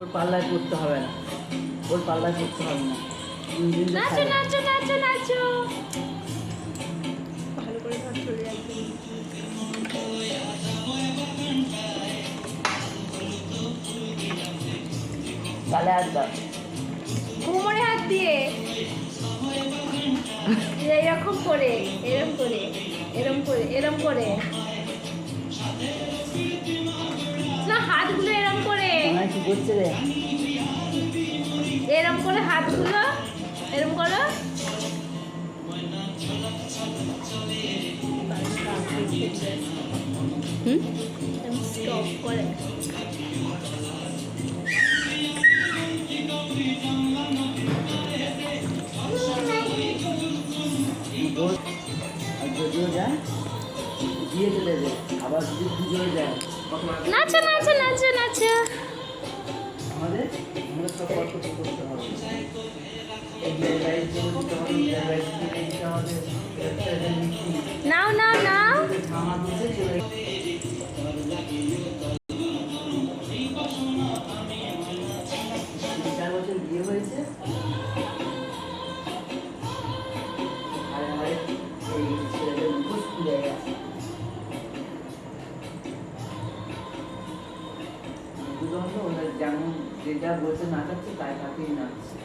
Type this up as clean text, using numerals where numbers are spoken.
ওর পাল্লায় পড়তে হবে না, ওর পাল্লায় পড়তে হবে না। নাচো নাচো নাচো নাচো, ভালো করে ধর, চলে যাচ্ছে। গালে হাত দাও। কোমরে হাত দিয়ে এরকম করে, এরম করে, এরম করে, এরম করে না, হাতগুলো এরম করে, আমার কি করছে রে? এরম করে হাতগুলো এরম করো। স্টপ করে আর যদিও যায় দিয়ে চলে যায়, আবার যদি পুজোয় যায় নাচো নাচো নাচো নাচো। আমাদের সব কষ্ট করতে হবে। এই জায়গায় চলতে হবে, এই জায়গায় দিতে হবে, নাও নাও নাও। মামা দিতে চলে চার বছর বিয়ে হয়েছে, আর আমার এই ছেলেদের মুখোশ খুলে গেছে। যেমন যেটা বলছে নাচাচ্ছে তাই তাকেই নাচছে।